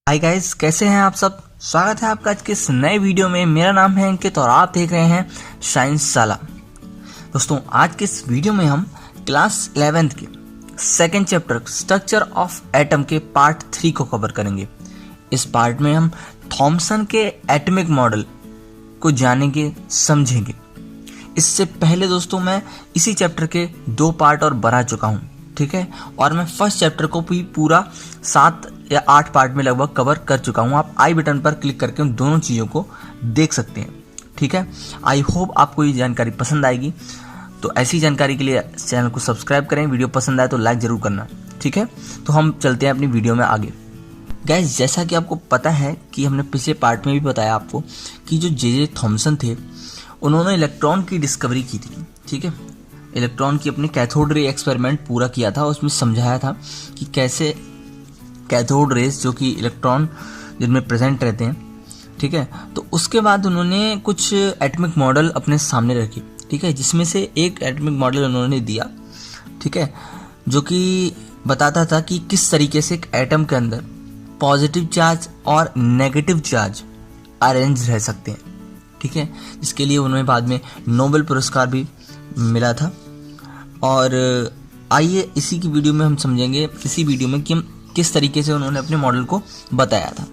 Hi guys, कैसे हैं आप सब। स्वागत है आपका आज के इस नए वीडियो में। मेरा नाम है अंकित और आप देख रहे हैं साइंस साला। दोस्तों, आज के इस वीडियो में हम क्लास 11th के second chapter structure of atom के पार्ट 3 को कवर करेंगे। इस पार्ट में हम थॉमसन के एटॉमिक मॉडल को जानेंगे, समझेंगे। इससे पहले दोस्तों, मैं इसी चैप्टर के 2 पार्ट और बना चुका हूँ, ठीक है। और मैं फर्स्ट चैप्टर को भी पूरा 7 या 8 पार्ट में लगभग कवर कर चुका हूँ। आप आई बटन पर क्लिक करके उन दोनों चीज़ों को देख सकते हैं, ठीक है। आई होप आपको ये जानकारी पसंद आएगी। तो ऐसी जानकारी के लिए चैनल को सब्सक्राइब करें, वीडियो पसंद आए तो लाइक ज़रूर करना, ठीक है। तो हम चलते हैं अपनी वीडियो में आगे। गाइस, जैसा कि आपको पता है कि हमने पिछले पार्ट में भी बताया आपको कि जो जे थॉमसन थे, उन्होंने इलेक्ट्रॉन की डिस्कवरी की थी, ठीक है। इलेक्ट्रॉन की अपने कैथोड रे एक्सपेरिमेंट पूरा किया था। उसमें समझाया था कि कैसे कैथोड रेस, जो कि इलेक्ट्रॉन जिनमें प्रेजेंट रहते हैं, ठीक है। तो उसके बाद उन्होंने कुछ एटॉमिक मॉडल अपने सामने रखे, ठीक है। जिसमें से एक एटॉमिक मॉडल उन्होंने दिया, ठीक है, जो कि बताता था कि किस तरीके से एक एटम के अंदर पॉजिटिव चार्ज और नेगेटिव चार्ज अरेंज रह सकते हैं, ठीक है। जिसके लिए उन्हें बाद में नोबेल पुरस्कार भी मिला था। और आइए इसी की वीडियो में हम समझेंगे, इसी वीडियो में, कि हम किस तरीके से उन्होंने अपने मॉडल को बताया था।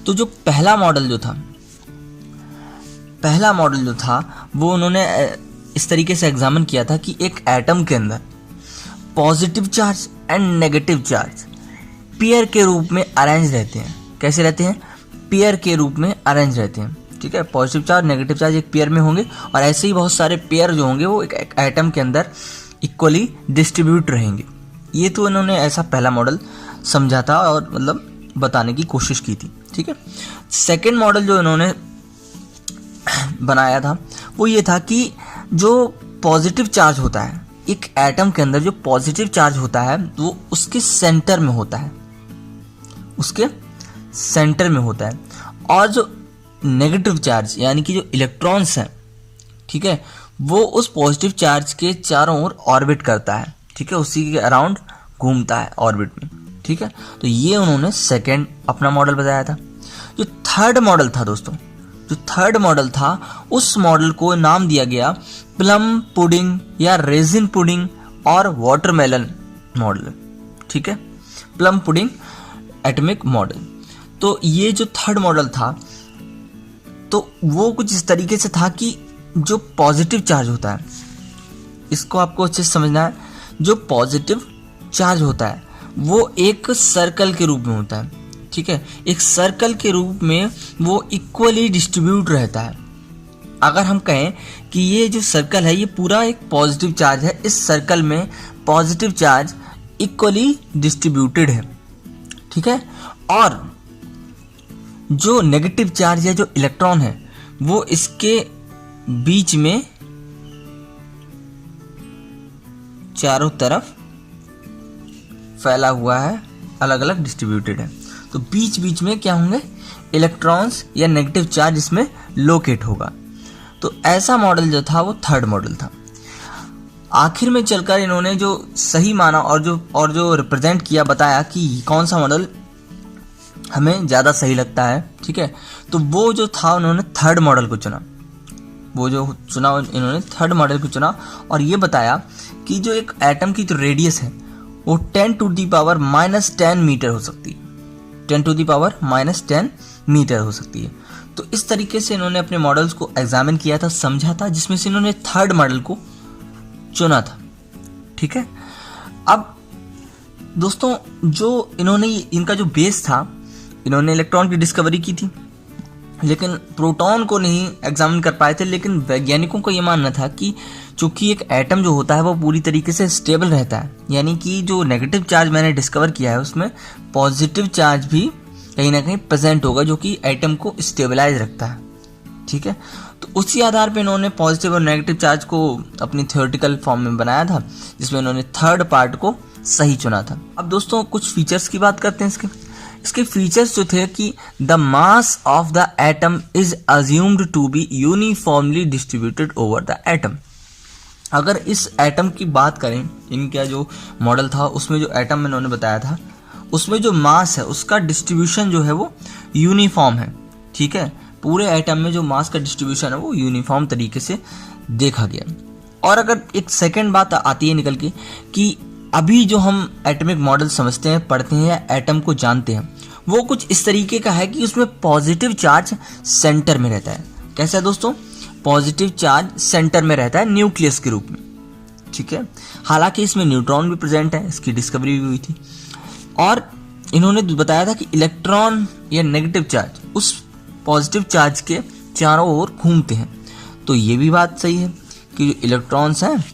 तो जो पहला मॉडल जो था वो उन्होंने इस तरीके से एग्जामिन किया था कि एक एटम के अंदर positive charge and negative charge pair के रूप में अरेंज रहते हैं। कैसे रहते हैं? पेयर के रूप में अरेंज रहते हैं, ठीक है। पॉजिटिव चार्ज, नेगेटिव चार्ज एक पेयर में होंगे और ऐसे ही बहुत सारे पेयर जो होंगे वो एक एटम के अंदर इक्वली डिस्ट्रीब्यूट रहेंगे। ये तो इन्होंने ऐसा पहला मॉडल समझा था और मतलब बताने की कोशिश की थी, ठीक है। सेकेंड मॉडल जो इन्होंने बनाया था वो ये था कि जो पॉजिटिव चार्ज होता है एक एटम के अंदर, जो पॉजिटिव चार्ज होता है वो उसके सेंटर में होता है, उसके सेंटर में होता है। और जो नेगेटिव चार्ज यानी कि जो इलेक्ट्रॉन्स हैं, ठीक है, वो उस पॉजिटिव चार्ज के चारों ओर ऑर्बिट करता है, ठीक है, उसी के अराउंड घूमता है ऑर्बिट में, ठीक है। तो ये उन्होंने सेकंड अपना मॉडल बताया था। जो थर्ड मॉडल था दोस्तों, जो थर्ड मॉडल था उस मॉडल को नाम दिया गया प्लम पुडिंग या रेजिन पुडिंग और वाटरमेलन मॉडल, ठीक है। Plum pudding atomic model. तो ये जो थर्ड मॉडल था तो वो कुछ इस तरीके से था कि जो पॉजिटिव चार्ज होता है, इसको आपको अच्छे से समझना है, जो पॉजिटिव चार्ज होता है वो एक सर्कल के रूप में होता है, ठीक है। एक सर्कल के रूप में वो इक्वली डिस्ट्रीब्यूट रहता है। अगर हम कहें कि ये जो सर्कल है ये पूरा एक पॉजिटिव चार्ज है, इस सर्कल में पॉजिटिव चार्ज इक्वली डिस्ट्रीब्यूटेड है, ठीक है। और जो नेगेटिव चार्ज या जो इलेक्ट्रॉन है वो इसके बीच में चारों तरफ फैला हुआ है, अलग अलग डिस्ट्रीब्यूटेड है। तो बीच बीच में क्या होंगे? इलेक्ट्रॉन्स या नेगेटिव चार्ज इसमें लोकेट होगा। तो ऐसा मॉडल जो था वो थर्ड मॉडल था। आखिर में चलकर इन्होंने जो सही माना और जो रिप्रेजेंट किया, बताया कि कौन सा मॉडल हमें ज़्यादा सही लगता है, ठीक है। तो वो जो था उन्होंने थर्ड मॉडल को चुना, इन्होंने थर्ड मॉडल को चुना और ये बताया कि जो एक एटम की जो रेडियस है वो 10⁻⁻10 मीटर हो सकती है, 10⁻⁻10 मीटर हो सकती है। तो इस तरीके से इन्होंने अपने मॉडल्स को एग्जामिन किया था, समझा था, जिसमें से इन्होंने थर्ड मॉडल को चुना था, ठीक है। अब दोस्तों, जो इनका जो बेस था, इन्होंने इलेक्ट्रॉन की डिस्कवरी की थी लेकिन प्रोटॉन को नहीं एग्जामिन कर पाए थे। लेकिन वैज्ञानिकों को ये मानना था कि चूंकि एक एटम जो होता है वो पूरी तरीके से स्टेबल रहता है, यानी कि जो नेगेटिव चार्ज मैंने डिस्कवर किया है उसमें पॉजिटिव चार्ज भी कहीं ना कहीं प्रेजेंट होगा, जो कि एटम को स्टेबलाइज रखता है, ठीक है। तो उसी आधार पर इन्होंने पॉजिटिव और नेगेटिव चार्ज को अपनी थ्योरेटिकल फॉर्म में बनाया था, जिसमें इन्होंने थर्ड पार्ट को सही चुना था। अब दोस्तों, कुछ फीचर्स की बात करते हैं। इसके फीचर्स जो थे कि the mass of the atom is assumed to be uniformly distributed over the atom. अगर इस एटम की बात करें, इनका जो मॉडल था उसमें जो एटम इन्होंने बताया था उसमें जो मास है उसका डिस्ट्रीब्यूशन जो है वो यूनिफॉर्म है। ठीक है, पूरे एटम में जो मास का डिस्ट्रीब्यूशन है वो यूनिफॉर्म तरीके से देखा गया। और अगर एक सेकेंड बात आती है निकल के कि अभी जो हम एटॉमिक मॉडल समझते हैं, पढ़ते हैं या एटम को जानते हैं, वो कुछ इस तरीके का है कि उसमें पॉजिटिव चार्ज सेंटर में रहता है। कैसा है दोस्तों? पॉजिटिव चार्ज सेंटर में रहता है न्यूक्लियस के रूप में। ठीक है, हालांकि इसमें न्यूट्रॉन भी प्रेजेंट है, इसकी डिस्कवरी भी हुई थी। और इन्होंने बताया था कि इलेक्ट्रॉन या नेगेटिव चार्ज उस पॉजिटिव चार्ज के चारों ओर घूमते हैं। तो ये भी बात सही है कि जो इलेक्ट्रॉन्स हैं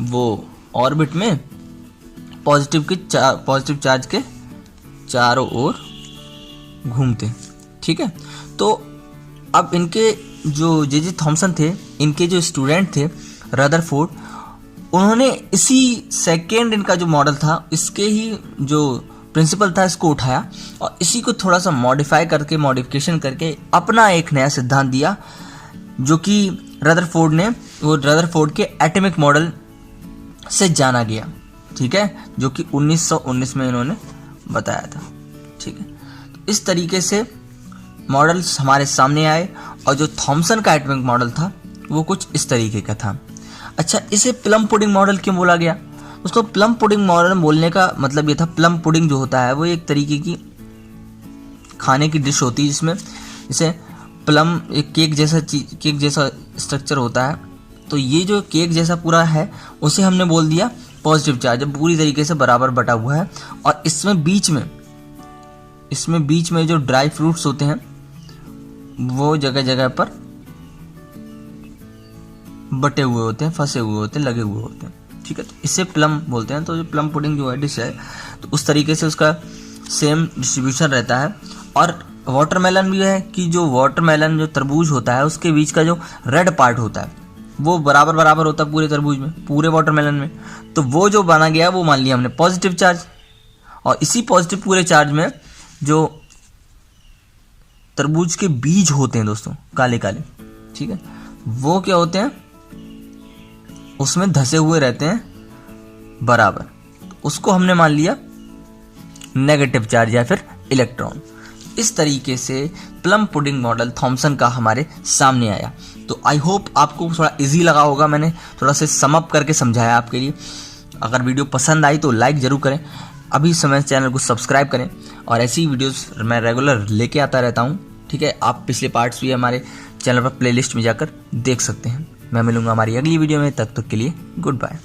वो ऑर्बिट में पॉजिटिव चार्ज के चारों ओर घूमते हैं। ठीक है, तो अब इनके जो जे थॉमसन थे, इनके जो स्टूडेंट थे रदरफोर्ड, उन्होंने इसी सेकेंड इनका जो मॉडल था, इसके ही जो प्रिंसिपल था, इसको उठाया और इसी को थोड़ा सा मॉडिफिकेशन करके अपना एक नया सिद्धांत दिया, जो कि रदरफोर्ड के एटॉमिक मॉडल से जाना गया। ठीक है, जो कि 1919 में इन्होंने बताया था। ठीक है, तो इस तरीके से मॉडल्स हमारे सामने आए और जो थॉमसन का एटॉमिक मॉडल था वो कुछ इस तरीके का था। अच्छा, इसे प्लम पुडिंग मॉडल क्यों बोला गया? उसको प्लम पुडिंग मॉडल बोलने का मतलब ये था, प्लम पुडिंग जो होता है वो एक तरीके की खाने की डिश होती है जिसमें जैसे प्लम एक केक जैसा स्ट्रक्चर होता है। तो ये जो केक जैसा पूरा है उसे हमने बोल दिया पॉजिटिव चार्ज, जब पूरी तरीके से बराबर बटा हुआ है। और इसमें बीच में जो ड्राई फ्रूट्स होते हैं वो जगह जगह पर बटे हुए होते हैं, फंसे हुए होते हैं, लगे हुए होते हैं। ठीक है, तो इसे प्लम बोलते हैं। तो जो प्लम पुडिंग जो है डिश है, तो उस तरीके से उसका सेम डिस्ट्रीब्यूशन रहता है। और वाटरमेलन भी है कि जो तरबूज होता है उसके बीच का जो रेड पार्ट होता है वो बराबर होता है पूरे तरबूज में, पूरे वाटरमेलन में। तो वो जो बना गया वो मान लिया हमने पॉजिटिव चार्ज। और इसी पॉजिटिव पूरे चार्ज में जो तरबूज के बीज होते हैं दोस्तों, काले काले, ठीक है, वो क्या होते हैं, उसमें धसे हुए रहते हैं बराबर। तो उसको हमने मान लिया नेगेटिव चार्ज या फिर इलेक्ट्रॉन। इस तरीके से प्लम पुडिंग मॉडल थॉमसन का हमारे सामने आया। तो आई होप आपको थोड़ा इजी लगा होगा, मैंने थोड़ा सा सम अप करके समझाया आपके लिए। अगर वीडियो पसंद आई तो लाइक ज़रूर करें, अभी समय चैनल को सब्सक्राइब करें, और ऐसी वीडियोस मैं रेगुलर लेके आता रहता हूँ। ठीक है, आप पिछले पार्ट्स भी हमारे चैनल पर प्लेलिस्ट में जाकर देख सकते हैं। मैं मिलूंगा हमारी अगली वीडियो में, तब तक के लिए गुड बाय।